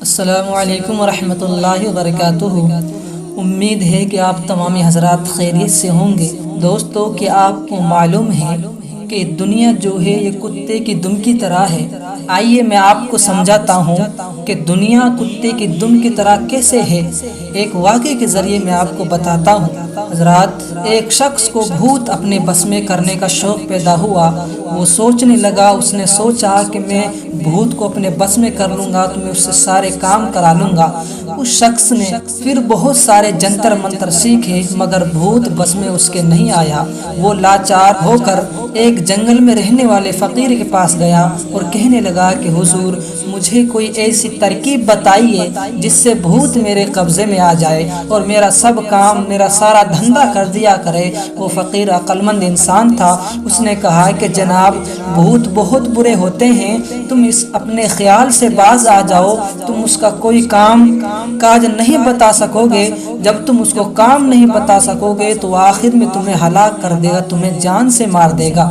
السلام علیکم ورحمۃ اللہ وبرکاتہ۔ امید ہے کہ آپ تمامی حضرات خیریت سے ہوں گے۔ دوستو، کہ آپ کو معلوم ہے کہ دنیا جو ہے یہ کتے کی دم کی طرح ہے۔ آئیے میں آپ کو سمجھاتا ہوں کہ دنیا کتے کی دم کی طرح کیسے ہے۔ ایک واقعے کے ذریعے میں آپ کو بتاتا ہوں۔ حضرات، ایک شخص کو بھوت اپنے بس میں کرنے کا شوق پیدا ہوا۔ وہ سوچنے لگا، اس نے سوچا کہ میں بھوت کو اپنے بس میں کر لوں گا تو میں اس سے سارے کام کرا لوں گا۔ اس شخص نے پھر بہت سارے جنتر منتر سیکھے، مگر بھوت بس میں اس کے نہیں آیا۔ وہ لاچار ہو کر ایک جنگل میں رہنے والے فقیر کے پاس گیا اور کہنے لگا کہ حضور، مجھے کوئی ایسی ترکیب بتائیے جس سے بھوت میرے قبضے میں آ جائے اور میرا سب کام، میرا سارا دھندا کر دیا کرے۔ وہ فقیر عقل مند انسان تھا۔ اس نے کہا کہ جناب، بھوت بہت برے ہوتے ہیں، تم اس اپنے خیال سے باز آ جاؤ، تم اس کا کوئی کام کاج نہیں بتا سکو گے۔ جب تم اس کو کام نہیں بتا سکو گے تو آخر میں تمہیں ہلاک کر دے گا، تمہیں جان سے مار دے گا۔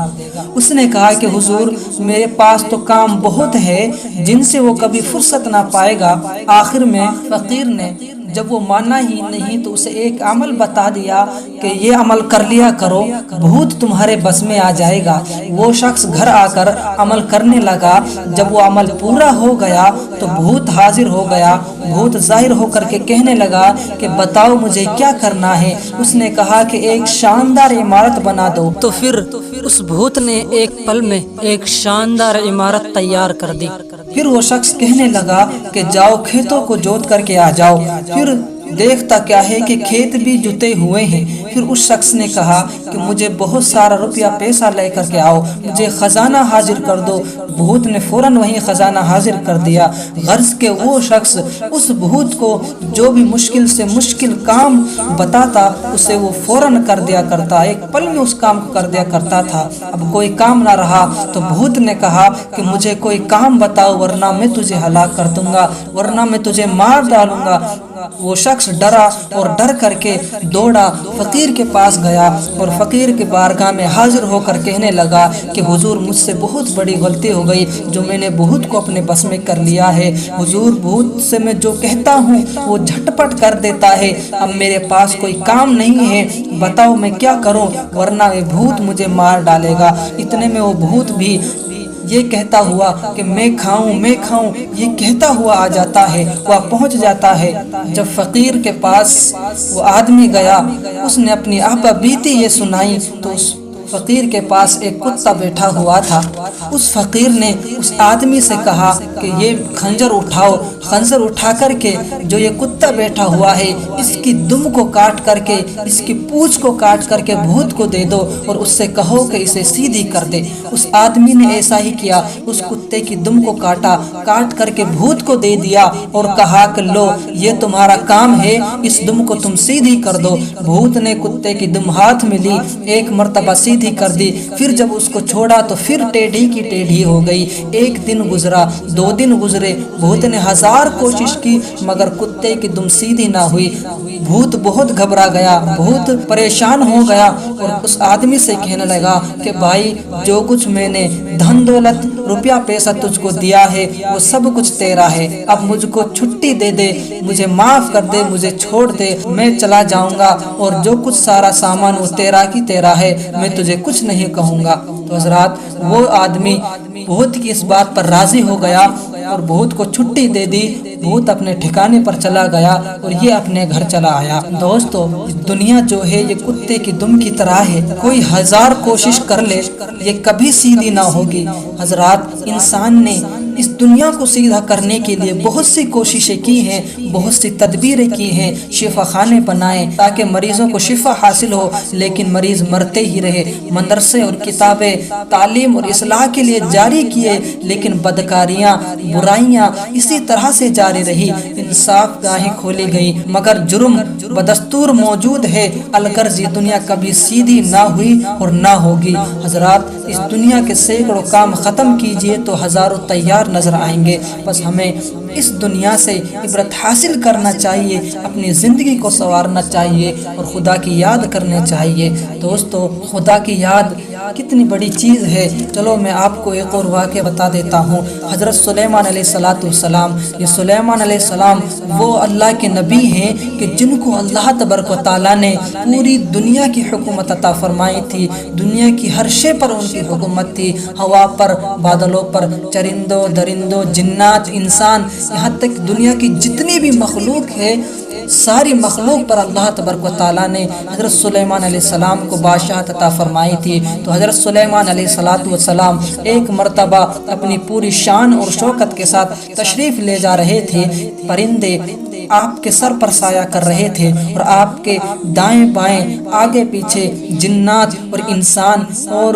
اس نے کہا کہ حضور، میرے پاس تو کام بہت ہے جن سے وہ کبھی فرصت نہ پائے گا۔ آخر میں فقیر نے جب وہ مانا ہی نہیں تو اسے ایک عمل بتا دیا کہ یہ عمل کر لیا کرو، بھوت تمہارے بس میں آ جائے گا۔ وہ شخص گھر آ کر عمل کرنے لگا۔ جب وہ عمل پورا ہو گیا تو بھوت حاضر ہو گیا۔ بھوت ظاہر ہو کر کے کہنے لگا کہ بتاؤ مجھے کیا کرنا ہے۔ اس نے کہا کہ ایک شاندار عمارت بنا دو۔ تو پھر اس بھوت نے ایک پل میں ایک شاندار عمارت تیار کر دی۔ پھر وہ شخص کہنے لگا کہ جاؤ کھیتوں کو جوت کر کے آ جاؤ۔ پھر دیکھتا کیا ہے کہ کھیت بھی جتے ہوئے ہیں۔ پھر اس شخص نے کہا کہ مجھے بہت سارا روپیہ پیسہ لے کر کے آؤ، مجھے خزانہ حاضر کر دو۔ بھوت نے فوراً وہی خزانہ حاضر کر دیا۔ غرض کہ وہ شخص اس بھوت کو جو بھی مشکل سے مشکل کام بتاتا اسے وہ فوراً کر دیا کرتا، ایک پل میں اس کام کو کر دیا کرتا تھا۔ اب کوئی کام نہ رہا تو بھوت نے کہا کہ مجھے کوئی کام بتاؤ ورنہ میں تجھے ہلاک کر دوں گا، ورنہ میں تجھے مار ڈالوں گا۔ وہ شخص ڈرا اور ڈر کر کے دوڑا فقیر کے پاس گیا اور فقیر کے بارگاہ میں حاضر ہو کر کہنے لگا کہ حضور، مجھ سے بہت بڑی غلطی ہو گئی جو میں نے بھوت کو اپنے بس میں کر لیا ہے۔ حضور، بھوت سے میں جو کہتا ہوں وہ جھٹپٹ کر دیتا ہے۔ اب میرے پاس کوئی کام نہیں ہے، بتاؤ میں کیا کروں ورنہ یہ بھوت مجھے مار ڈالے گا۔ اتنے میں وہ بھوت بھی یہ کہتا ہوا کہ میں کھاؤں یہ کہتا ہوا آ جاتا ہے، وہ پہنچ جاتا ہے۔ جب فقیر کے پاس وہ آدمی گیا، اس نے اپنی آپا بیتی یہ سنائی تو اس فقیر کے پاس ایک کتا بیٹھا ہوا تھا۔ اس فقیر نے اس آدمی سے کہا کہ یہ خنجر اٹھاؤ۔ خنجر اٹھا کر کے جو یہ کتا بیٹھا ہوا ہے اس کی دم کو کاٹ کر کے، اس کی پوچھ کو کاٹ کر کے بھوت کو دے دو اور اس سے کہو کہ اسے سیدھی کر دے۔ اس آدمی نے ایسا ہی کیا، اس کتے کی دم کو کاٹ کر کے بھوت کو دے دیا اور کہا کہ لو، یہ تمہارا کام ہے، اس دم کو تم سیدھی کر دو۔ بھوت نے کتے کی دم ہاتھ میں لی، ایک مرتبہ سیدھی کر دی، پھر جب اس کو چھوڑا تو پھر ٹیڑھی کی ٹیڑھی ہو گئی۔ ایک دن گزرا، 2 دن گزرے، بھوت نے 1000 کوشش کی مگر کتے کی دم سیدھی نہ ہوئی۔ بھوت بہت گھبرا گیا، بہت پریشان ہو گیا اور اس آدمی سے کہنے لگا کہ بھائی، جو کچھ میں نے دھن دولت روپیہ پیسہ تجھ کو دیا ہے وہ سب کچھ تیرا ہے، اب مجھ کو چھٹی دے دے، مجھے معاف کر دے، مجھے چھوڑ دے، میں چلا جاؤں گا اور جو کچھ سارا سامان وہ تیرا کی تیرا ہے، میں تجھے کچھ نہیں کہوں گا۔ تو حضرات، وہ آدمی بھوت کی اس بات پر راضی ہو گیا اور بھوت کو چھٹی دے دی۔ بھوت اپنے ٹھکانے پر چلا گیا اور یہ اپنے گھر چلا آیا۔ دوستو، دنیا جو ہے یہ کتے کی دم کی طرح ہے، کوئی 1000 کوشش کر لے یہ کبھی سیدھی نہ ہوگی۔ حضرات، انسان نے اس دنیا کو سیدھا کرنے کے لیے بہت سی کوششیں کی ہیں، بہت سی تدبیریں کی ہیں، شفا خانے بنائے تاکہ مریضوں کو شفا حاصل ہو، لیکن مریض مرتے ہی رہے۔ مدرسے اور کتابیں تعلیم اور اصلاح کے لیے جاری کیے، لیکن بدکاریاں، برائیاں اسی طرح سے جاری رہی۔ انصاف گاہیں کھولی گئی مگر جرم بدستور موجود ہے۔ الغرض یہ دنیا کبھی سیدھی نہ ہوئی اور نہ ہوگی۔ حضرات، اس دنیا کے سینکڑوں کام ختم کیجئے تو ہزاروں تیار نظر آئیں گے۔ بس ہمیں اس دنیا سے عبرت حاصل کرنا چاہیے، اپنی زندگی کو سنوارنا چاہیے اور خدا کی یاد کرنا چاہیے۔ دوستو، خدا کی یاد کتنی بڑی چیز ہے۔ چلو میں آپ کو ایک اور واقعہ بتا دیتا ہوں۔ حضرت سلیمان علیہ السلام، یہ سلیمان علیہ السلام وہ اللہ کے نبی ہیں کہ جن کو اللہ تبارک و تعالیٰ نے پوری دنیا کی حکومت عطا فرمائی تھی۔ دنیا کی ہر شے پر ان کی حکومت تھی، ہوا پر، بادلوں پر، چرندوں درندوں، جنات، انسان، یہاں تک دنیا کی جتنی بھی مخلوق ہے، ساری مخلوق پر اللہ تبارک و تعالیٰ نے حضرت سلیمان علیہ السلام کو بادشاہت عطا فرمائی تھی۔ تو حضرت سلیمان علیہ السلام ایک مرتبہ اپنی پوری شان اور شوکت کے ساتھ تشریف لے جا رہے تھے۔ پرندے آپ کے سر پر سایہ کر رہے تھے اور آپ کے دائیں بائیں، آگے پیچھے جنات اور انسان اور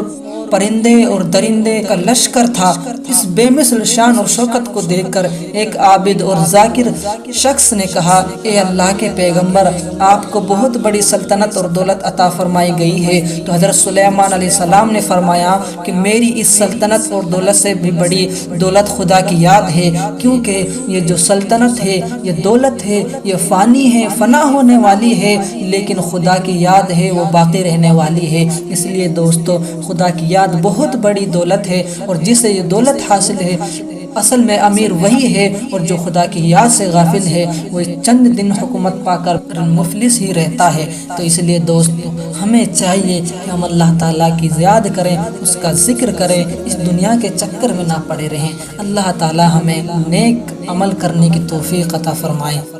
پرندے اور درندے کا لشکر تھا۔ اس بے مثل شان اور شوکت کو دیکھ کر ایک عابد اور ذاکر شخص نے کہا، اے اللہ کے پیغمبر، آپ کو بہت بڑی سلطنت اور دولت عطا فرمائی گئی ہے۔ تو حضرت سلیمان علیہ السلام نے فرمایا کہ میری اس سلطنت اور دولت سے بھی بڑی دولت خدا کی یاد ہے، کیونکہ یہ جو سلطنت ہے، یہ دولت ہے، یہ فانی ہے، فنا ہونے والی ہے، لیکن خدا کی یاد ہے وہ باقی رہنے والی ہے۔ اس لیے دوستو، خدا کی یاد بہت بڑی دولت ہے، اور جسے یہ دولت حاصل ہے اصل میں امیر وہی ہے، اور جو خدا کی یاد سے غافل ہے وہ چند دن حکومت پا کر مفلس ہی رہتا ہے۔ تو اس لیے دوستو، ہمیں چاہیے کہ ہم اللہ تعالیٰ کی یاد کریں، اس کا ذکر کریں، اس دنیا کے چکر میں نہ پڑے رہیں۔ اللہ تعالیٰ ہمیں نیک عمل کرنے کی توفیق عطا فرمائے۔